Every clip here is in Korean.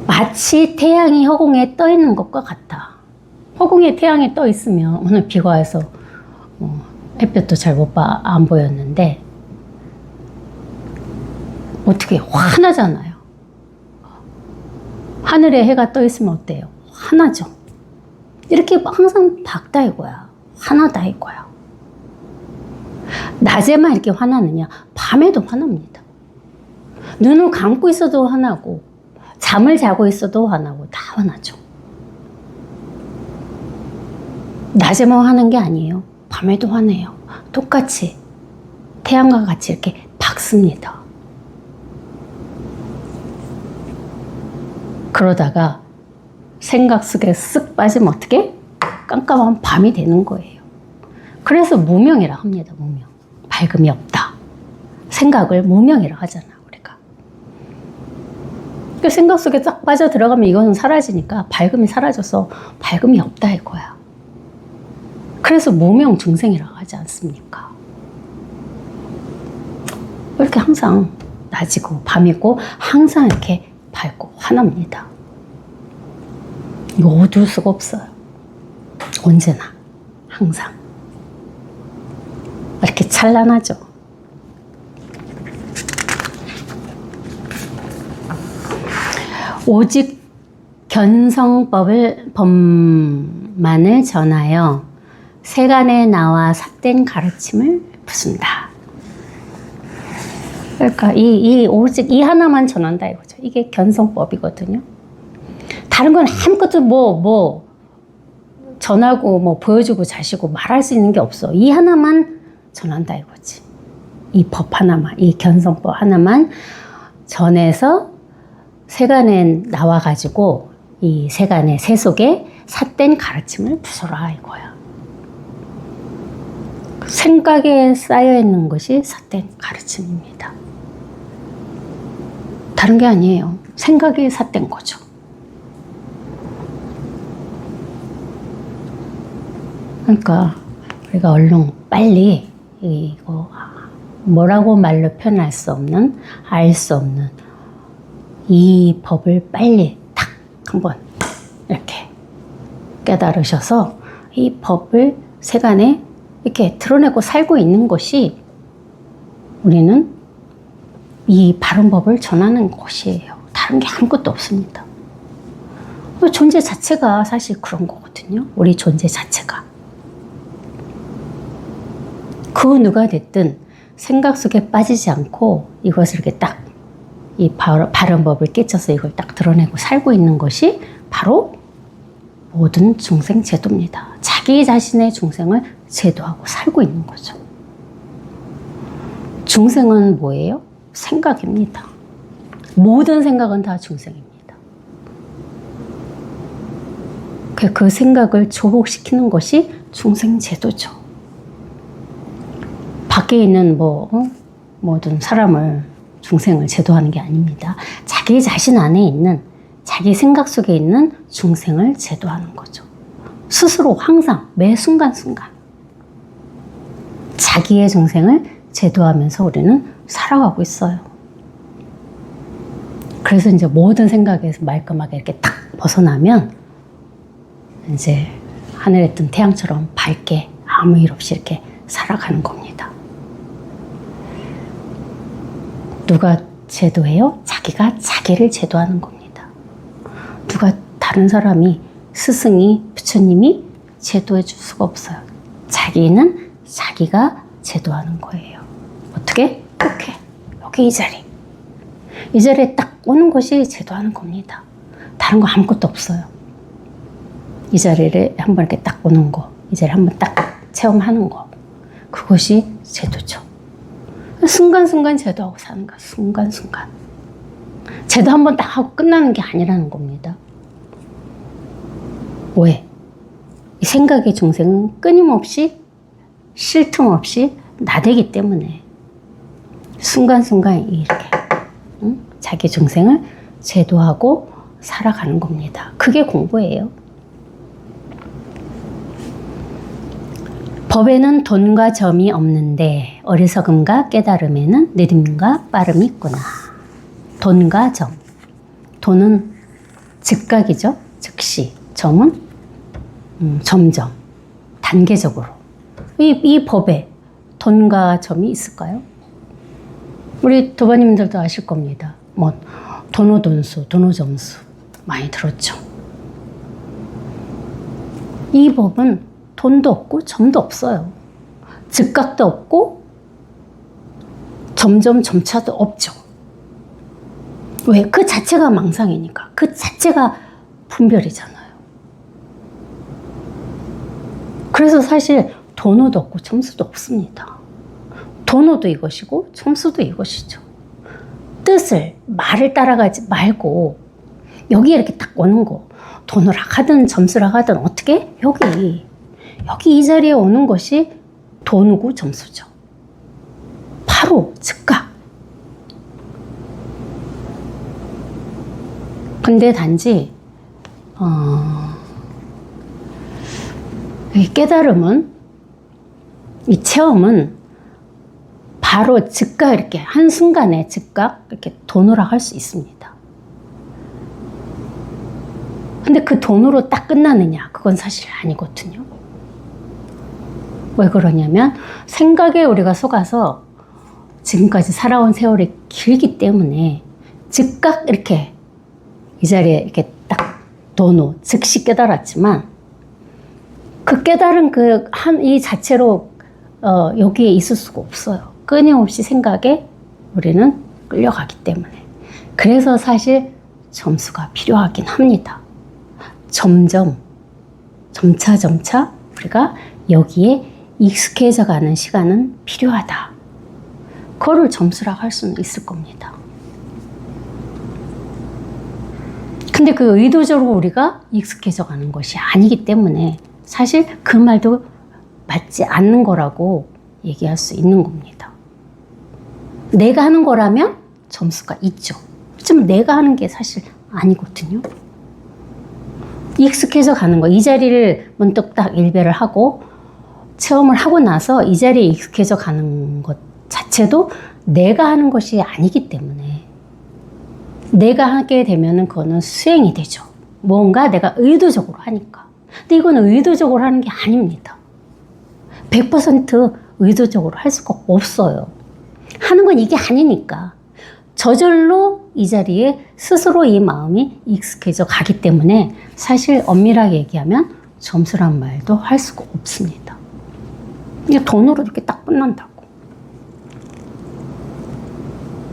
마치 태양이 허공에 떠 있는 것과 같다. 허공에 태양이 떠 있으면 오늘 비가 와서 햇볕도 잘 안 보였는데 어떻게 환하잖아요. 하늘에 해가 떠 있으면 어때요? 환하죠. 이렇게 항상 밝다 이거야. 환하다 이거야. 낮에만 이렇게 환하느냐? 밤에도 환합니다. 눈을 감고 있어도 환하고 잠을 자고 있어도 환하고 다 환하죠. 낮에만 환한 게 아니에요. 밤에도 환해요. 똑같이 태양과 같이 이렇게 밝습니다. 그러다가 생각 속에 쓱 빠지면 어떻게? 깜깜한 밤이 되는 거예요. 그래서 무명이라 합니다. 무명. 밝음이 없다. 생각을 무명이라 하잖아 우리가. 그 생각 속에 딱 빠져 들어가면 이거는 사라지니까 밝음이 사라져서 밝음이 없다 이거야. 그래서 무명 중생이라고 하지 않습니까? 이렇게 항상 낮이고 밤이고 항상 이렇게 밝고 환합니다. 이거 어두울 수가 없어요. 언제나 항상 이렇게 찬란하죠. 오직 법만을 전하여 세간에 나와 삿된 가르침을 부순다. 그러니까 오직 이 하나만 전한다 이거죠. 이게 견성법이거든요. 다른 건 아무것도 전하고 보여주고 자시고 말할 수 있는 게 없어. 이 하나만 전한다 이거지. 이 법 하나만, 이 견성법 하나만 전해서 세간에 나와가지고 이 세간의 세속에 삿된 가르침을 부숴라 이거야. 생각에 쌓여있는 것이 삿된 가르침입니다. 다른 게 아니에요. 생각이 삿된 거죠. 그러니까 우리가 얼른 빨리 이거 뭐라고 말로 표현할 수 없는, 알 수 없는 이 법을 빨리 딱 한번 이렇게 깨달으셔서 이 법을 세간에 이렇게 드러내고 살고 있는 것이 우리는 이 바른 법을 전하는 것이에요. 다른 게 아무것도 없습니다. 존재 자체가 사실 그런 거거든요. 우리 존재 자체가. 그 누가 됐든 생각 속에 빠지지 않고 이것을 이렇게 딱 이 바른 법을 깨쳐서 이걸 딱 드러내고 살고 있는 것이 바로 모든 중생 제도입니다. 자기 자신의 중생을 제도하고 살고 있는 거죠. 중생은 뭐예요? 생각입니다. 모든 생각은 다 중생입니다. 그 생각을 조복시키는 것이 중생 제도죠. 밖에 있는 모든 사람을 중생을 제도하는 게 아닙니다. 자기 자신 안에 있는 자기 생각 속에 있는 중생을 제도하는 거죠. 스스로 항상 매 순간순간 자기의 중생을 제도하면서 우리는 살아가고 있어요. 그래서 이제 모든 생각에서 말끔하게 이렇게 딱 벗어나면 이제 하늘에 뜬 태양처럼 밝게 아무 일 없이 이렇게 살아가는 겁니다. 누가 제도해요? 자기가 자기를 제도하는 겁니다. 누가 다른 사람이 스승이 부처님이 제도해 줄 수가 없어요. 자기는 자기가 제도하는 거예요. 어떻게? 이렇게 여기 이 자리에 딱 오는 것이 제도하는 겁니다. 다른 거 아무것도 없어요. 이 자리를 한번 이렇게 딱 오는 거, 이 자리를 한번 딱 체험하는 거, 그것이 제도죠. 순간순간 제도하고 사는 거야. 순간순간. 제도 한번 딱 하고 끝나는 게 아니라는 겁니다. 왜? 이 생각의 중생은 끊임없이 쉴 틈 없이 나대기 때문에 순간순간 이렇게 자기 중생을 제도하고 살아가는 겁니다. 그게 공부예요. 법에는 돈과 점이 없는데 어리석음과 깨달음에는 느림과 빠름이 있구나. 돈과 점. 돈은 즉각이죠. 즉시. 점은 점점, 단계적으로. 이 법에 돈과 점이 있을까요? 우리 도반님들도 아실 겁니다. 뭐 돈오돈수, 돈오점수 많이 들었죠. 이 법은 돈도 없고 점도 없어요. 즉각도 없고 점점 점차도 없죠. 왜? 그 자체가 망상이니까. 그 자체가 분별이잖아요. 그래서 사실 돈오도 없고 점수도 없습니다. 돈오도 이것이고 점수도 이것이죠. 뜻을, 말을 따라가지 말고 여기에 이렇게 딱 오는 거. 돈으로 하든 점수라 하든 어떻게? 여기 이 자리에 오는 것이 돈이고 점수죠. 바로 즉각. 근데 단지 이 깨달음은, 이 체험은 바로 즉각 이렇게 한순간에 즉각 이렇게 돈으로 할 수 있습니다. 근데 그 돈으로 딱 끝나느냐? 그건 사실 아니거든요. 왜 그러냐면 생각에 우리가 속아서 지금까지 살아온 세월이 길기 때문에 즉각 이렇게 이 자리에 이렇게 딱 돈으로 즉시 깨달았지만 그 깨달은 이 자체로 여기에 있을 수가 없어요. 끊임없이 생각에 우리는 끌려가기 때문에. 그래서 사실 점수가 필요하긴 합니다. 점차 우리가 여기에 익숙해져 가는 시간은 필요하다. 그거를 점수라고 할 수는 있을 겁니다. 근데 그 의도적으로 우리가 익숙해져 가는 것이 아니기 때문에 사실 그 말도 맞지 않는 거라고 얘기할 수 있는 겁니다. 내가 하는 거라면 점수가 있죠. 그렇지만 내가 하는 게 사실 아니거든요. 익숙해져 가는 거. 이 자리를 문득 딱 일배를 하고 체험을 하고 나서 이 자리에 익숙해져 가는 것 자체도 내가 하는 것이 아니기 때문에 내가 하게 되면은 그거는 수행이 되죠. 뭔가 내가 의도적으로 하니까. 근데 이거는 의도적으로 하는 게 아닙니다. 100% 의도적으로 할 수가 없어요. 하는 건 이게 아니니까. 저절로 이 자리에 스스로 이 마음이 익숙해져 가기 때문에 사실 엄밀하게 얘기하면 점수란 말도 할 수가 없습니다. 이게 돈으로 이렇게 딱 끝난다고.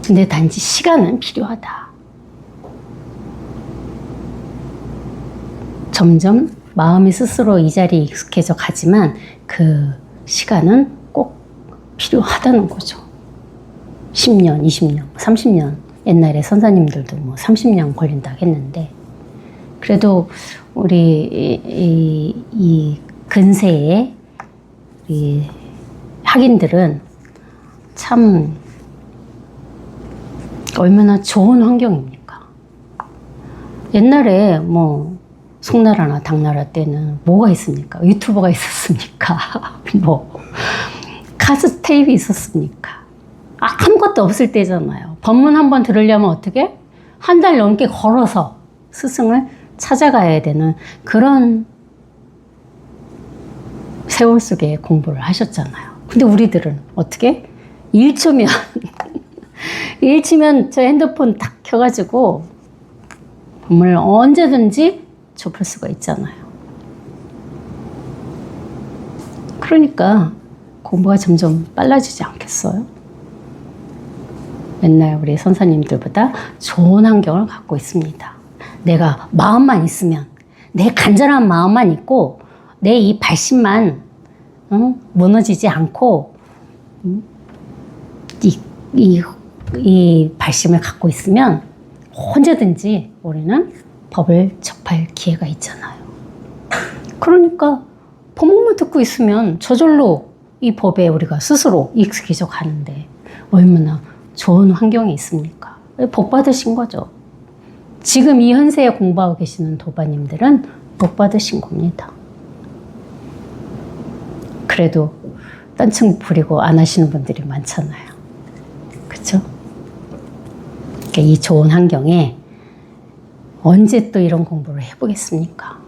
근데 단지 시간은 필요하다. 점점 마음이 스스로 이 자리에 익숙해져 가지만 그 시간은 꼭 필요하다는 거죠. 10년, 20년, 30년. 옛날에 선사님들도 뭐 30년 걸린다고 했는데 그래도 우리 이 근세에 우리 학인들은 참 얼마나 좋은 환경입니까? 옛날에 뭐 송나라나 당나라 때는 뭐가 있습니까? 유튜버가 있었습니까? 뭐 카세트 테이프 있었습니까? 아무것도 없을 때잖아요. 법문 한번 들으려면 어떻게? 한 달 넘게 걸어서 스승을 찾아가야 되는 그런 세월 속에 공부를 하셨잖아요. 근데 우리들은 어떻게? 일초면 저 핸드폰 딱 켜가지고 법문을 언제든지 접할 수가 있잖아요. 그러니까 공부가 점점 빨라지지 않겠어요? 옛날 우리 선사님들보다 좋은 환경을 갖고 있습니다. 내가 마음만 있으면, 내 간절한 마음만 있고 내 이 발심만 무너지지 않고 이 발심을 갖고 있으면 언제든지 우리는 법을 접할 기회가 있잖아요. 그러니까 법문만 듣고 있으면 저절로 이 법에 우리가 스스로 익숙해져 가는데 얼마나 좋은 환경이 있습니까? 복 받으신 거죠. 지금 이 현세에 공부하고 계시는 도바님들은 복 받으신 겁니다. 그래도 딴청 부리고 안 하시는 분들이 많잖아요. 그렇죠? 그러니까 이 좋은 환경에 언제 또 이런 공부를 해보겠습니까?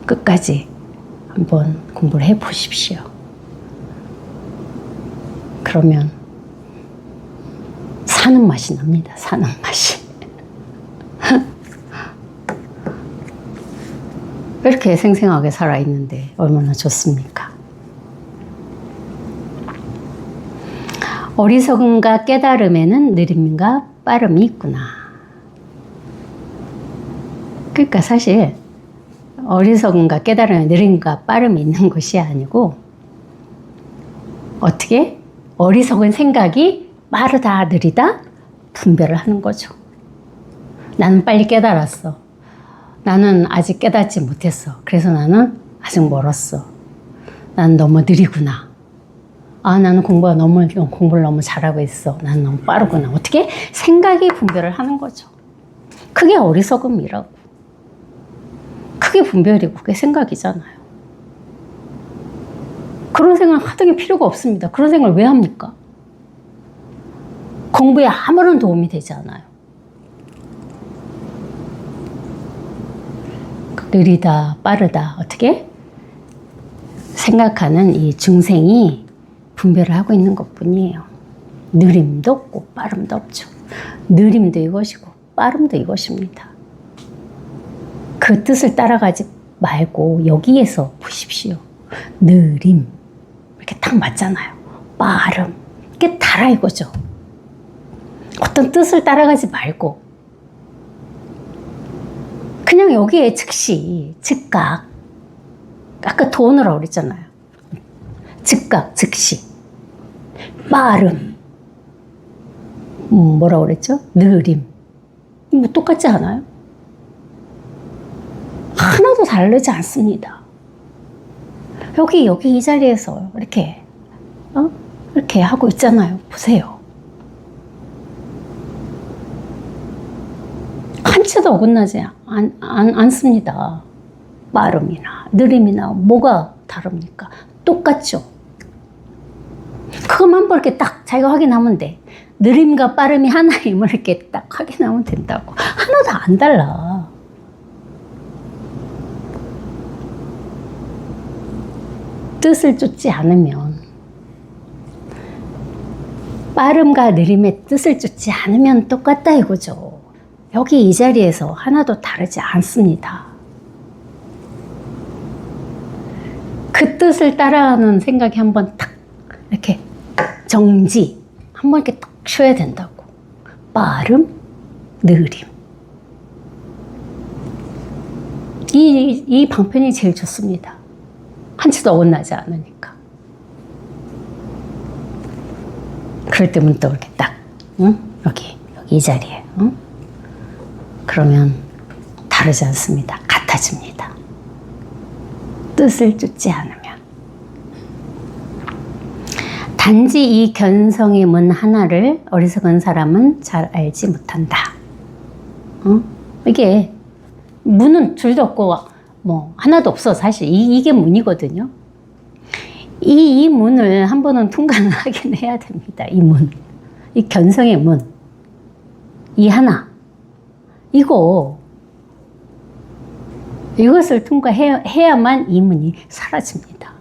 끝까지 한번 공부를 해보십시오. 그러면 사는 맛이 납니다. 사는 맛이. 이렇게 생생하게 살아있는데 얼마나 좋습니까? 어리석음과 깨달음에는 느림과 빠름이 있구나. 그러니까 사실 어리석음과 깨달음에 느림과 빠름이 있는 것이 아니고 어떻게? 어리석은 생각이 빠르다 느리다 분별을 하는 거죠. 나는 빨리 깨달았어. 나는 아직 깨닫지 못했어. 그래서 나는 아직 멀었어. 나는 너무 느리구나. 아, 나는 공부를 너무 잘하고 있어. 나는 너무 빠르구나. 어떻게? 생각이 분별을 하는 거죠. 그게 어리석음이라고. 그게 분별이고 그게 생각이잖아요. 그런 생각 하등이 필요가 없습니다. 그런 생각을 왜 합니까? 공부에 아무런 도움이 되지 않아요. 느리다, 빠르다, 어떻게? 생각하는 이 중생이 분별을 하고 있는 것 뿐이에요. 느림도 없고 빠름도 없죠. 느림도 이것이고 빠름도 이것입니다. 그 뜻을 따라가지 말고 여기에서 보십시오. 느림 이렇게 딱 맞잖아요. 빠름 이게 달아 이거죠. 어떤 뜻을 따라가지 말고 그냥 여기에 즉시 즉각 아까 돈으로 그랬잖아요. 즉각 즉시 빠름 뭐라고 그랬죠? 느림 뭐 똑같지 않아요? 하나도 다르지 않습니다. 여기 이 자리에서 이렇게 이렇게 하고 있잖아요. 보세요. 한치도 어긋나지 않습니다. 빠름이나 느림이나 뭐가 다릅니까? 똑같죠. 그것만 한번 이렇게 딱 자기가 확인하면 돼. 느림과 빠름이 하나임을 이렇게 딱 확인하면 된다고. 하나도 안 달라. 뜻을 쫓지 않으면, 빠름과 느림의 뜻을 쫓지 않으면 똑같다 이거죠. 여기 이 자리에서 하나도 다르지 않습니다. 그 뜻을 따라가는 생각이 한번 탁 이렇게 정지 한번 이렇게 딱 쉬어야 된다고. 빠름, 느림. 이 방편이 제일 좋습니다. 한치도 어긋나지 않으니까. 그럴 때면 또 이렇게 딱, 응? 여기 이 자리에, 응? 그러면 다르지 않습니다. 같아집니다. 뜻을 쫓지 않으면. 단지 이 견성의 문 하나를 어리석은 사람은 잘 알지 못한다. 이게 문은 줄도 없고 뭐 하나도 없어. 사실 이게 문이거든요. 이 문을 한 번은 통과를 하긴 해야 됩니다. 이 문, 이 견성의 문, 이 하나, 이것을 통과해야만 이 문이 사라집니다.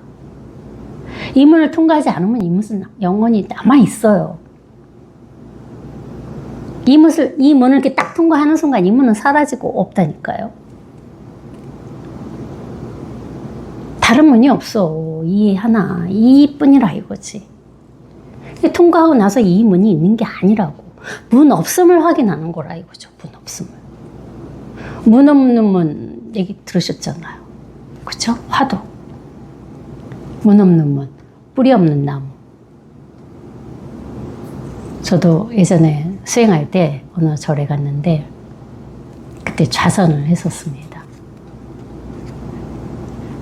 이 문을 통과하지 않으면 이 문은 영원히 남아 있어요. 이 문을 이렇게 딱 통과하는 순간 이 문은 사라지고 없다니까요. 다른 문이 없어. 이 하나, 이뿐이라 이거지. 통과하고 나서 이 문이 있는 게 아니라고. 문 없음을 확인하는 거라 이거죠. 문 없음을. 문 없는 문 얘기 들으셨잖아요. 그쵸? 화두. 문 없는 문. 뿌리 없는 나무. 저도 예전에 수행할 때 어느 절에 갔는데 그때 좌선을 했었습니다.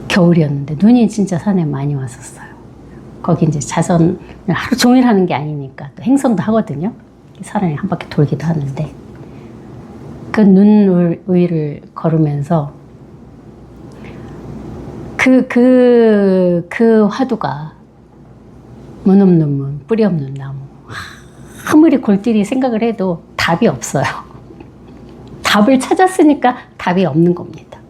겨울이었는데 눈이 진짜 산에 많이 왔었어요. 거기 이제 좌선을 하루 종일 하는 게 아니니까 또 행선도 하거든요. 산을 한 바퀴 돌기도 하는데 그 눈 위를 걸으면서 그 화두가 문 없는 문, 뿌리 없는 나무. 아무리 골똘히 생각을 해도 다 답이 없어요. 답을 찾았으니까 답이 없는 겁니다.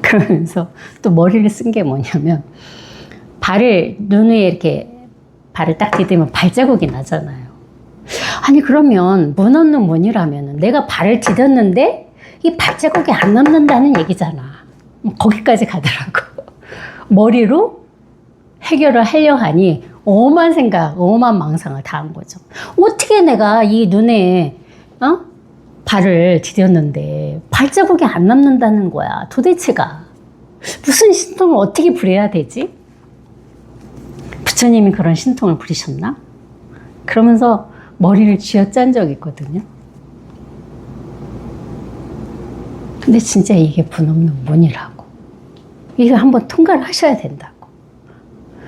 그러면서 또 머리를 쓴 게 뭐냐면, 눈 위에 이렇게 발을 딱 디디면 발자국이 나잖아요. 아니, 그러면 문 없는 문이라면 내가 발을 디뎠는데 이 발자국이 안 남는다는 얘기잖아. 거기까지 가더라고. 머리로 해결을 하려 하니 오만 생각, 오만 망상을 다 한 거죠. 어떻게 내가 이 눈에 발을 디뎠는데 발자국이 안 남는다는 거야. 도대체가 무슨 신통을 어떻게 부려야 되지? 부처님이 그런 신통을 부리셨나? 그러면서 머리를 쥐어짠 적이 있거든요. 근데 진짜 이게 문 없는 문이라고. 이걸 한번 통과를 하셔야 된다고.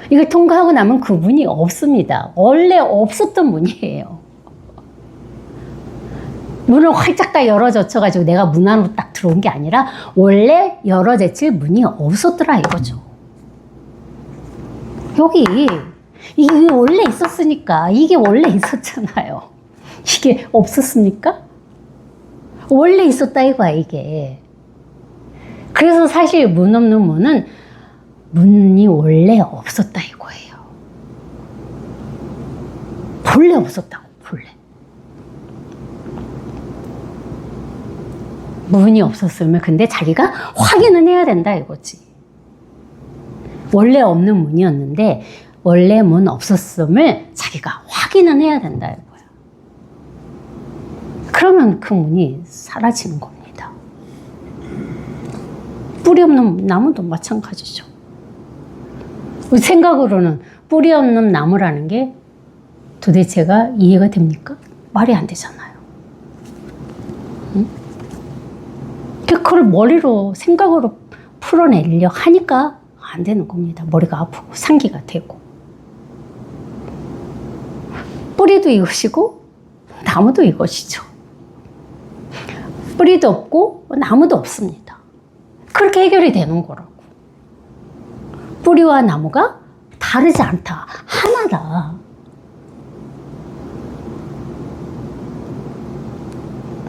이걸 통과하고 나면 그 문이 없습니다. 원래 없었던 문이에요. 문을 활짝 다 열어젖혀가지고 내가 문 안으로 딱 들어온 게 아니라 원래 열어젖힐 문이 없었더라 이거죠. 여기 이게 원래 있었으니까. 이게 원래 있었잖아요. 이게 없었습니까? 원래 있었다 이거야 이게. 그래서 사실 문 없는 문은 문이 원래 없었다 이거예요. 본래 없었다고. 본래 문이 없었으면 근데 자기가 확인은 해야 된다 이거지. 원래 없는 문이었는데 원래 문 없었음을 자기가 확인은 해야 된다 이거야. 그러면 그 문이 사라지는 겁니다. 뿌리 없는 나무도 마찬가지죠. 생각으로는 뿌리 없는 나무라는 게 도대체가 이해가 됩니까? 말이 안 되잖아요. 응? 그걸 머리로 생각으로 풀어내려 하니까 안 되는 겁니다. 머리가 아프고 상기가 되고. 뿌리도 이것이고 나무도 이것이죠. 뿌리도 없고 나무도 없습니다. 그렇게 해결이 되는 거라고. 뿌리와 나무가 다르지 않다. 하나다.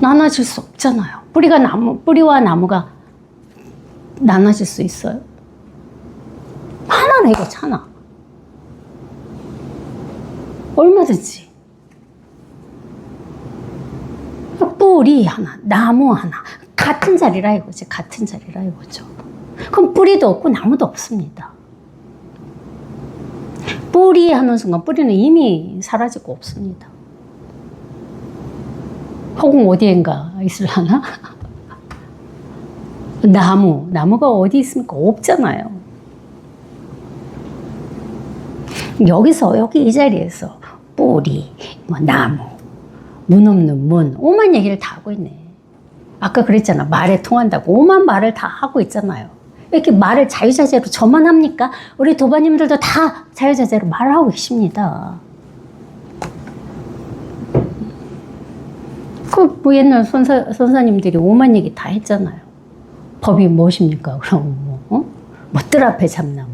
나눠질 수 없잖아요. 뿌리와 나무가 나눠질 수 있어요? 하나네, 이거 하나. 얼마든지. 뿌리 하나, 나무 하나. 같은 자리라 이거지. 같은 자리라 이거죠. 그럼 뿌리도 없고 나무도 없습니다. 뿌리 하는 순간 뿌리는 이미 사라지고 없습니다. 혹은 어디엔가 있으려나? 나무가 어디 있습니까? 없잖아요. 여기 이 자리에서 뿌리, 나무, 문 없는 문, 오만 얘기를 다 하고 있네. 아까 그랬잖아. 말에 통한다고. 오만 말을 다 하고 있잖아요. 이렇게 말을 자유자재로 저만 합니까? 우리 도반님들도 다 자유자재로 말하고 계십니다. 뭐 옛날 선사님들이 오만 얘기 다 했잖아요. 법이 무엇입니까? 그럼 뭐 뜰 앞에 참나무,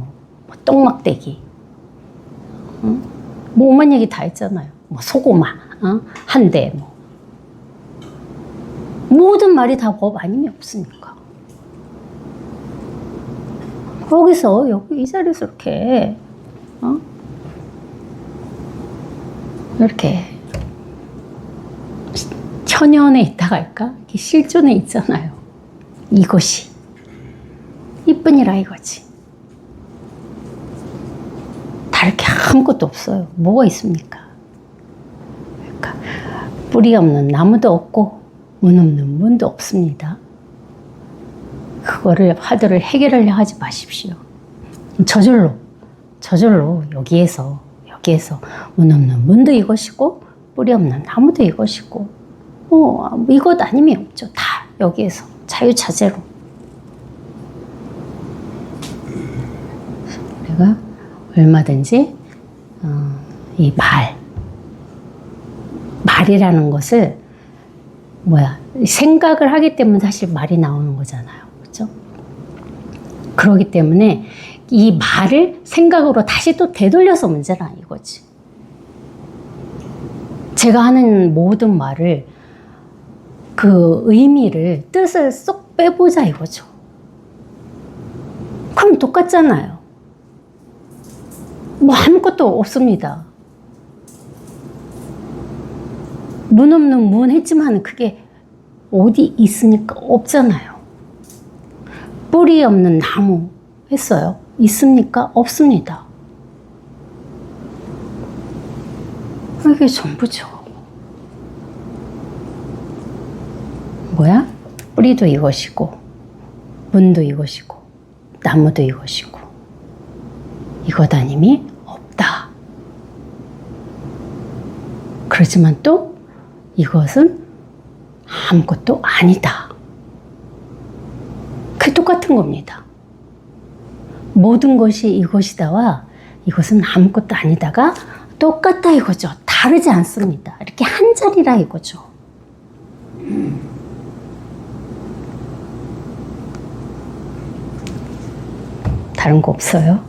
뭐 똥막대기, 뭐 오만 얘기 다 했잖아요. 뭐 소고마, 한 대, 뭐 모든 말이 다 법 아님이 없으니까. 거기서 여기 이 자리에서 이렇게 천연에 있다가 할까? 실존에 있잖아요. 이것이 이뿐이라 이거지. 다를 게 아무것도 없어요. 뭐가 있습니까? 그러니까 뿌리 없는 나무도 없고 문 없는 문도 없습니다. 그거를 화두를 해결하려 하지 마십시오. 저절로 여기에서 문 없는 문도 이것이고 뿌리 없는 나무도 이것이고 이것 아님이 없죠. 다 여기에서 자유자재로. 우리가 얼마든지 이 말이라는 것을 생각을 하기 때문에 사실 말이 나오는 거잖아요. 그렇죠? 그렇기 때문에 이 말을 생각으로 다시 또 되돌려서 문제라 이거지. 제가 하는 모든 말을 그 의미를, 뜻을 쏙 빼보자 이거죠. 그럼 똑같잖아요. 뭐 아무것도 없습니다. 문 없는 문 했지만 그게 어디 있으니까 없잖아요. 뿌리 없는 나무 했어요. 있습니까? 없습니다. 이게 전부죠. 뭐야? 뿌리도 이것이고, 문도 이것이고, 나무도 이것이고, 이것 아님이 없다. 그렇지만 또 이것은 아무것도 아니다. 그게 똑같은 겁니다. 모든 것이 이것이다와 이것은 아무것도 아니다가 똑같다 이거죠. 다르지 않습니다. 이렇게 한 자리라 이거죠. 다른 거 없어요.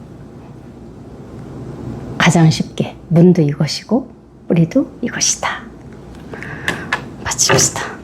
가장 쉽게 문도 이것이고 뿌리도 이것이다. 마칩시다.